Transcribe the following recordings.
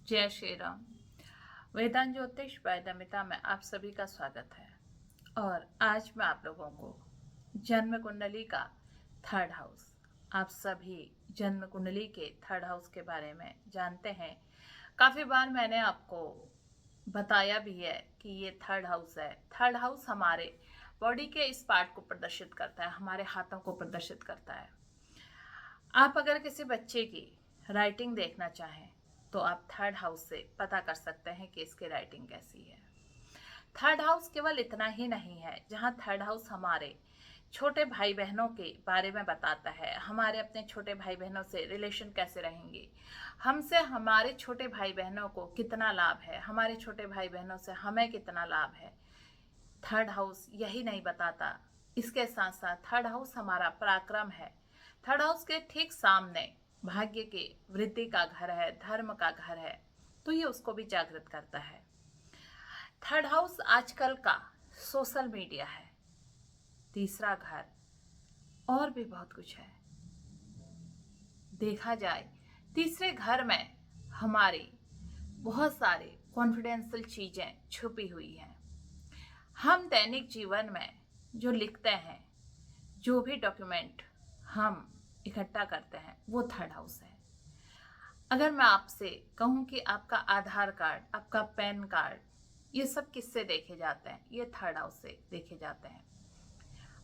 जय श्री राम। वेदांत ज्योतिष बाय नमिता में आप सभी का स्वागत है। और आज मैं आप लोगों को जन्म कुंडली का थर्ड हाउस, आप सभी जन्म कुंडली के थर्ड हाउस के बारे में जानते हैं। काफ़ी बार मैंने आपको बताया भी है कि ये थर्ड हाउस है। थर्ड हाउस हमारे बॉडी के इस पार्ट को प्रदर्शित करता है, हमारे हाथों को प्रदर्शित करता है। आप अगर किसी बच्चे की राइटिंग देखना चाहें तो आप थर्ड हाउस से पता कर सकते हैं कि इसकी राइटिंग कैसी है। थर्ड हाउस केवल इतना ही नहीं है, जहां थर्ड हाउस हमारे छोटे भाई बहनों के बारे में बताता है, हमारे अपने छोटे भाई बहनों से रिलेशन कैसे रहेंगे, हमसे हमारे छोटे भाई बहनों को कितना लाभ है, हमारे छोटे भाई बहनों से हमें कितना लाभ है। थर्ड हाउस यही नहीं बताता, इसके साथ साथ थर्ड हाउस हमारा पराक्रम है। थर्ड हाउस के ठीक सामने भाग्य के वृद्धि का घर है, धर्म का घर है, तो ये उसको भी जागृत करता है। थर्ड हाउस आजकल का सोशल मीडिया है, तीसरा घर और भी बहुत कुछ है। देखा जाए तीसरे घर में हमारी बहुत सारी कॉन्फिडेंशियल चीजें छुपी हुई हैं। हम दैनिक जीवन में जो लिखते हैं, जो भी डॉक्यूमेंट हम इकट्ठा करते हैं, वो थर्ड हाउस है। अगर मैं आपसे कहूं कि आपका आधार कार्ड, आपका पैन कार्ड, ये सब किससे देखे जाते हैं? ये थर्ड हाउस से देखे जाते हैं।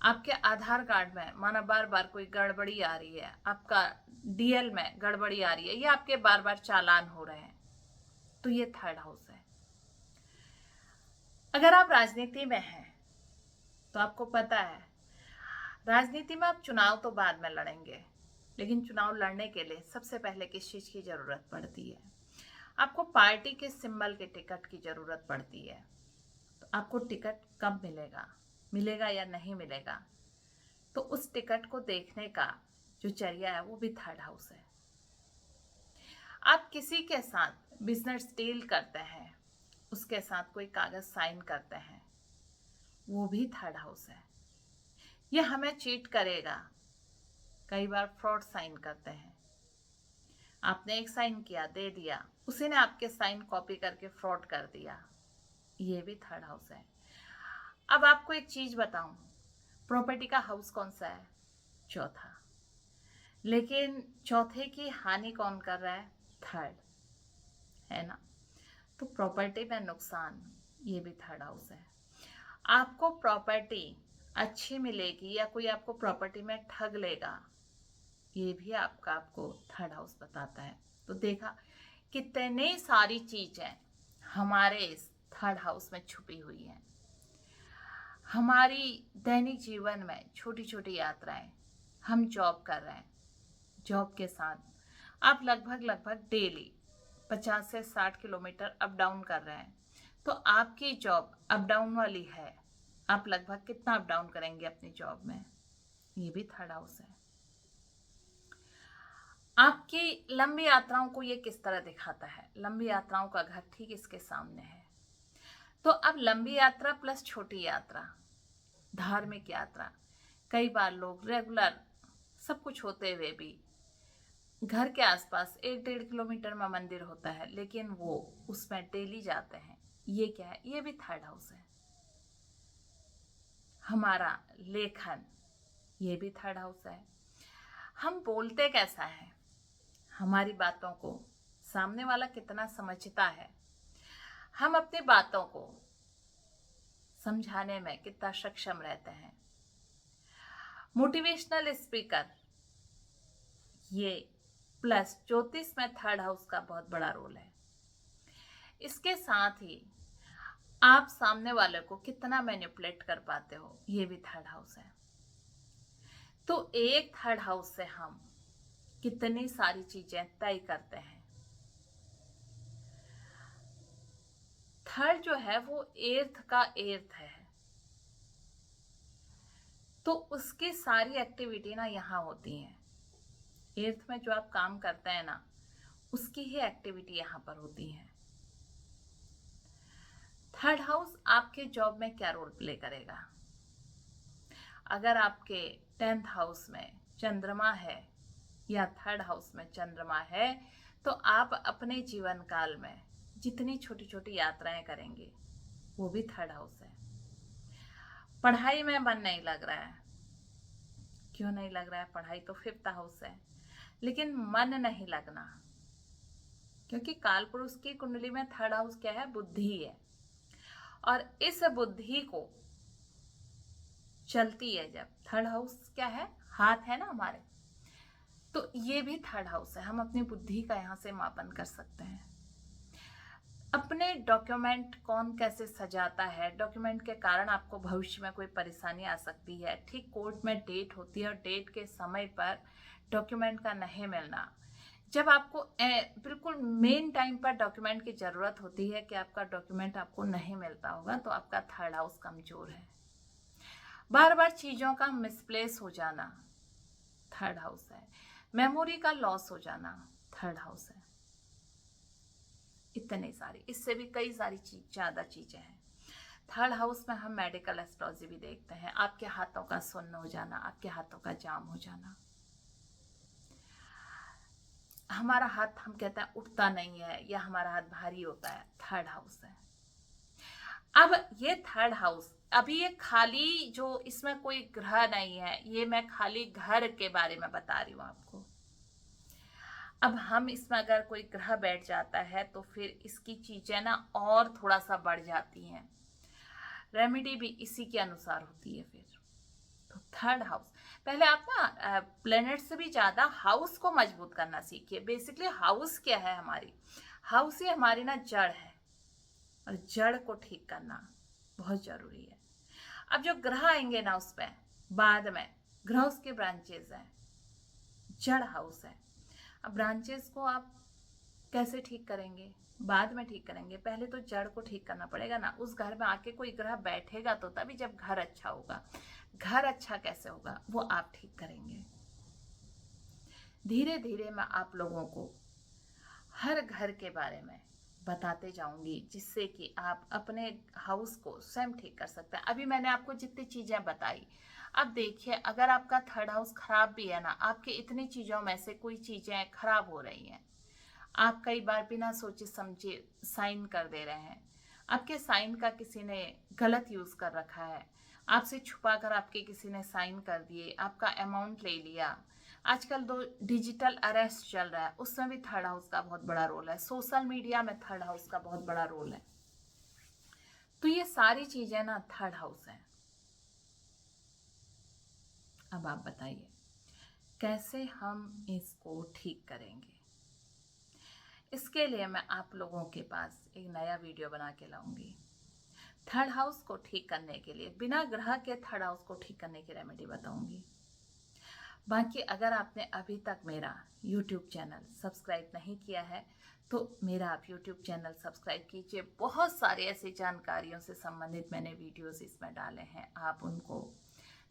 आपके आधार कार्ड में माना बार बार कोई गड़बड़ी आ रही है, आपका डीएल में गड़बड़ी आ रही है, या आपके बार बार चालान हो रहे हैं, तो ये थर्ड हाउस है। अगर आप राजनीति में हैं तो आपको पता है, राजनीति में आप चुनाव तो बाद में लड़ेंगे, लेकिन चुनाव लड़ने के लिए सबसे पहले किस चीज की जरूरत पड़ती है? आपको पार्टी के सिंबल के टिकट की जरूरत पड़ती है। तो आपको टिकट कब मिलेगा, मिलेगा या नहीं मिलेगा, तो उस टिकट को देखने का जो जरिया है वो भी थर्ड हाउस है। आप किसी के साथ बिजनेस डील करते हैं, उसके साथ कोई कागज साइन करते हैं, वो भी थर्ड हाउस है। ये हमें चीट करेगा। कई बार फ्रॉड साइन करते हैं, आपने एक साइन किया, दे दिया, उसी ने आपके साइन कॉपी करके फ्रॉड कर दिया, ये भी थर्ड हाउस है। अब आपको एक चीज बताऊं, प्रॉपर्टी का हाउस कौन सा है? चौथा। लेकिन चौथे की हानि कौन कर रहा है? थर्ड, है ना? तो प्रॉपर्टी में नुकसान, ये भी थर्ड हाउस है। आपको प्रॉपर्टी अच्छी मिलेगी या कोई आपको प्रॉपर्टी में ठग लेगा, ये भी आपको थर्ड हाउस बताता है। तो देखा कितने सारी चीजें हमारे इस थर्ड हाउस में छुपी हुई हैं। हमारी दैनिक जीवन में छोटी छोटी यात्राएं, हम जॉब कर रहे हैं, जॉब के साथ आप लगभग डेली 50 से 60 किलोमीटर अप डाउन कर रहे हैं, तो आपकी जॉब अप डाउन वाली है। आप लगभग कितना अप डाउन करेंगे अपनी जॉब में? ये भी थर्ड हाउस है। आपकी लंबी यात्राओं को ये किस तरह दिखाता है? लंबी यात्राओं का घर ठीक इसके सामने है। तो अब लंबी यात्रा प्लस छोटी यात्रा, धार्मिक यात्रा, कई बार लोग रेगुलर सब कुछ होते हुए भी घर के आसपास 1-1.5 किलोमीटर में मंदिर होता है, लेकिन वो उसमें डेली जाते हैं, ये क्या है? ये भी थर्ड हाउस है। हमारा लेखन, ये भी थर्ड हाउस है। हम बोलते कैसा है, हमारी बातों को सामने वाला कितना समझता है, हम अपनी बातों को समझाने में कितना सक्षम रहते हैं। मोटिवेशनल स्पीकर, ये प्लस ज्योतिष में थर्ड हाउस का बहुत बड़ा रोल है। इसके साथ ही आप सामने वाले को कितना मैनिपुलेट कर पाते हो, ये भी थर्ड हाउस है। तो एक थर्ड हाउस से हम कितनी सारी चीजें तय करते हैं। थर्ड जो है वो एर्थ का एर्थ है, तो उसकी सारी एक्टिविटी ना यहाँ होती है। एर्थ में जो आप काम करते हैं ना, उसकी ही एक्टिविटी यहाँ पर होती है। थर्ड हाउस आपके जॉब में क्या रोल प्ले करेगा? अगर आपके 10th हाउस में चंद्रमा है या थर्ड हाउस में चंद्रमा है, तो आप अपने जीवन काल में जितनी छोटी छोटी यात्राएं करेंगे वो भी थर्ड हाउस है। पढ़ाई में मन नहीं लग रहा है, क्यों नहीं लग रहा है? पढ़ाई तो फिफ्थ हाउस है, लेकिन मन नहीं लगना, क्योंकि काल पुरुष की कुंडली में थर्ड हाउस क्या है? बुद्धि है। और इस बुद्धि को चलती है जब, थर्ड हाउस क्या है? हाथ है ना हमारे, तो ये भी थर्ड हाउस है। हम अपनी बुद्धि का यहाँ से मापन कर सकते हैं। अपने डॉक्यूमेंट कौन कैसे सजाता है, डॉक्यूमेंट के कारण आपको भविष्य में कोई परेशानी आ सकती है। ठीक कोर्ट में डेट होती है और डेट के समय पर डॉक्यूमेंट का नहीं मिलना, जब आपको बिल्कुल मेन टाइम पर डॉक्यूमेंट की जरूरत होती है कि आपका डॉक्यूमेंट आपको नहीं मिलता होगा, तो आपका थर्ड हाउस कमजोर है। बार बार चीजों का मिसप्लेस हो जाना थर्ड हाउस है। मेमोरी का लॉस हो जाना थर्ड हाउस है। इतने सारी, इससे भी कई सारी ज्यादा चीजें हैं। थर्ड हाउस में हम मेडिकल एस्ट्रोलॉजी भी देखते हैं। आपके हाथों का सुन्न हो जाना, आपके हाथों का जाम हो जाना। हमारा हाथ, हम कहते हैं उठता नहीं है या हमारा हाथ भारी होता है, थर्ड हाउस है। अब ये थर्ड हाउस, अभी ये खाली, जो इसमें कोई ग्रह नहीं है, ये मैं खाली घर के बारे में बता रही हूं आपको। अब हम इसमें अगर कोई ग्रह बैठ जाता है तो फिर इसकी चीजें ना और थोड़ा सा बढ़ जाती हैं। रेमेडी भी इसी के अनुसार होती है फिर। तो थर्ड हाउस, पहले आप ना प्लेनेट से भी ज्यादा हाउस को मजबूत करना सीखिए। बेसिकली हाउस क्या है? हमारी हाउस ही हमारी ना जड़ है, और जड़ को ठीक करना बहुत जरूरी है। अब जो ग्रह आएंगे ना उस पर बाद में, ग्रह उसके ब्रांचेस हैं, जड़ हाउस है। अब ब्रांचेस को आप कैसे ठीक करेंगे? बाद में ठीक करेंगे, पहले तो जड़ को ठीक करना पड़ेगा ना। उस घर में आके कोई ग्रह बैठेगा तो तभी, जब घर अच्छा होगा। घर अच्छा कैसे होगा? वो आप ठीक करेंगे। धीरे धीरे मैं आप लोगों को हर घर के बारे में बताते जाऊंगी, जिससे कि आप अपने हाउस को स्वयं ठीक कर सकते हैं। अभी मैंने आपको जितनी चीजें बताई, अब देखिए, अगर आपका थर्ड हाउस खराब भी है ना, आपके इतनी चीजों में से कोई चीजें खराब हो रही हैं, आप कई बार बिना सोचे समझे साइन कर दे रहे हैं, आपके साइन का किसी ने गलत यूज कर रखा है, आपसे छुपा कर आपके किसी ने साइन कर दिए, आपका अमाउंट ले लिया। आजकल तो डिजिटल अरेस्ट चल रहा है, उसमें भी थर्ड हाउस का बहुत बड़ा रोल है। सोशल मीडिया में थर्ड हाउस का बहुत बड़ा रोल है। तो ये सारी चीजें ना थर्ड हाउस है। अब आप बताइए कैसे हम इसको ठीक करेंगे? इसके लिए मैं आप लोगों के पास एक नया वीडियो बना के लाऊंगी। थर्ड हाउस को ठीक करने के लिए, बिना ग्रह के थर्ड हाउस को ठीक करने की रेमेडी बताऊंगी। बाकी अगर आपने अभी तक मेरा YouTube चैनल सब्सक्राइब नहीं किया है तो मेरा आप YouTube चैनल सब्सक्राइब कीजिए। बहुत सारे ऐसी जानकारियों से संबंधित मैंने वीडियोस इसमें डाले हैं, आप उनको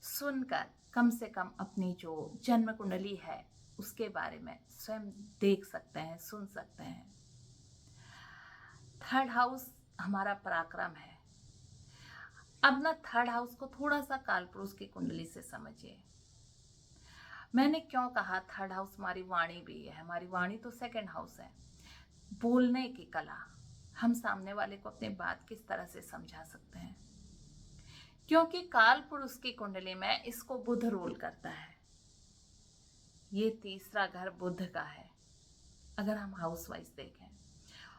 सुनकर कम से कम अपनी जो जन्म कुंडली है उसके बारे में स्वयं देख सकते हैं, सुन सकते हैं। थर्ड हाउस हमारा पराक्रम है। अब ना थर्ड हाउस को थोड़ा सा कालपुरुष की कुंडली से समझिए। मैंने क्यों कहा थर्ड हाउस हमारी वाणी भी है? हमारी वाणी तो सेकंड हाउस है। बोलने की कला, हम सामने वाले को अपनी बात किस तरह से समझा सकते हैं, क्योंकि काल पुरुष की कुंडली में इसको बुध रोल करता है। ये तीसरा घर बुध का है अगर हम हाउस वाइज देखें।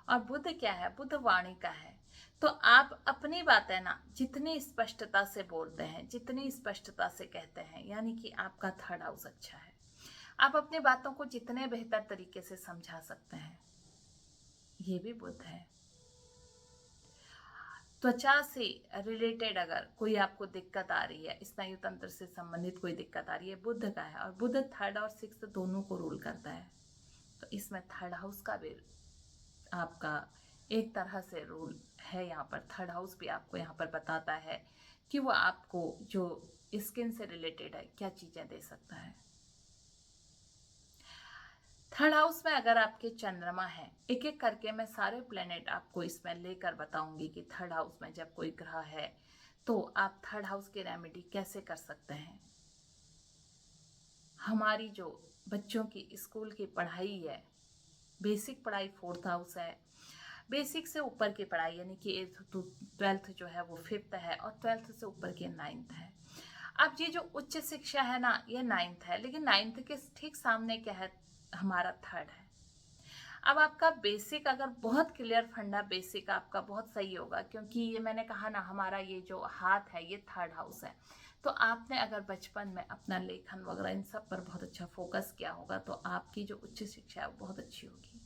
और बुध क्या है? बुध वाणी का है। तो आप अपनी बातें ना जितनी स्पष्टता से बोलते हैं, जितनी स्पष्टता से कहते हैं, यानी कि आपका थर्ड हाउस अच्छा है। आप अपनी बातों को जितने बेहतर तरीके से समझा सकते हैं, ये भी बुध है। त्वचा से रिलेटेड अगर कोई आपको दिक्कत आ रही है, स्नायु तंत्र से संबंधित कोई दिक्कत आ रही है, बुध का है। और बुध थर्ड और सिक्स्थ दोनों को रूल करता है, तो इसमें थर्ड हाउस का भी आपका एक तरह से रूल है। यहाँ पर थर्ड हाउस भी आपको यहाँ पर बताता है कि वो आपको जो स्किन से रिलेटेड है क्या चीजें दे सकता है। थर्ड हाउस में अगर आपके चंद्रमा है, एक एक करके मैं सारे प्लेनेट आपको इसमें लेकर बताऊंगी कि थर्ड हाउस में जब कोई ग्रह है तो आप थर्ड हाउस की रेमेडी कैसे कर सकते हैं। हमारी जो बच्चों की स्कूल की पढ़ाई है, बेसिक पढ़ाई 4th हाउस है, बेसिक से ऊपर की पढ़ाई यानी कि 8th to 12th जो है वो 5th है, और 12th से ऊपर की 9th है। अब ये जो उच्च शिक्षा है ना, ये 9th है, लेकिन 9th के ठीक सामने क्या है, हमारा 3rd है। अब आपका बेसिक अगर बहुत क्लियर फंडा बेसिक आपका बहुत सही होगा, क्योंकि ये मैंने कहा ना, हमारा ये जो हाथ है ये 3rd हाउस है। तो आपने अगर बचपन में अपना लेखन वगैरह इन सब पर बहुत अच्छा फोकस किया होगा, तो आपकी जो उच्च शिक्षा है वो बहुत अच्छी होगी।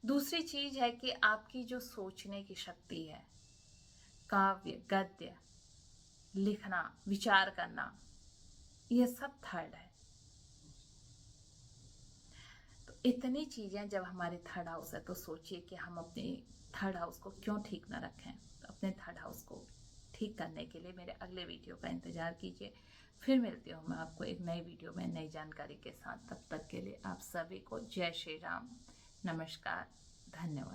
दूसरी चीज है कि आपकी जो सोचने की शक्ति है, काव्य, गद्य लिखना, विचार करना, ये सब 3rd है। तो इतनी चीजें जब हमारे 3rd हाउस है, तो सोचिए कि हम अपने 3rd हाउस को क्यों ठीक ना रखें। तो अपने 3rd हाउस को ठीक करने के लिए मेरे अगले वीडियो का इंतजार कीजिए। फिर मिलती हूँ मैं आपको एक नई वीडियो में नई जानकारी के साथ। तब तक के लिए आप सभी को जय श्री राम, नमस्कार, धन्यवाद।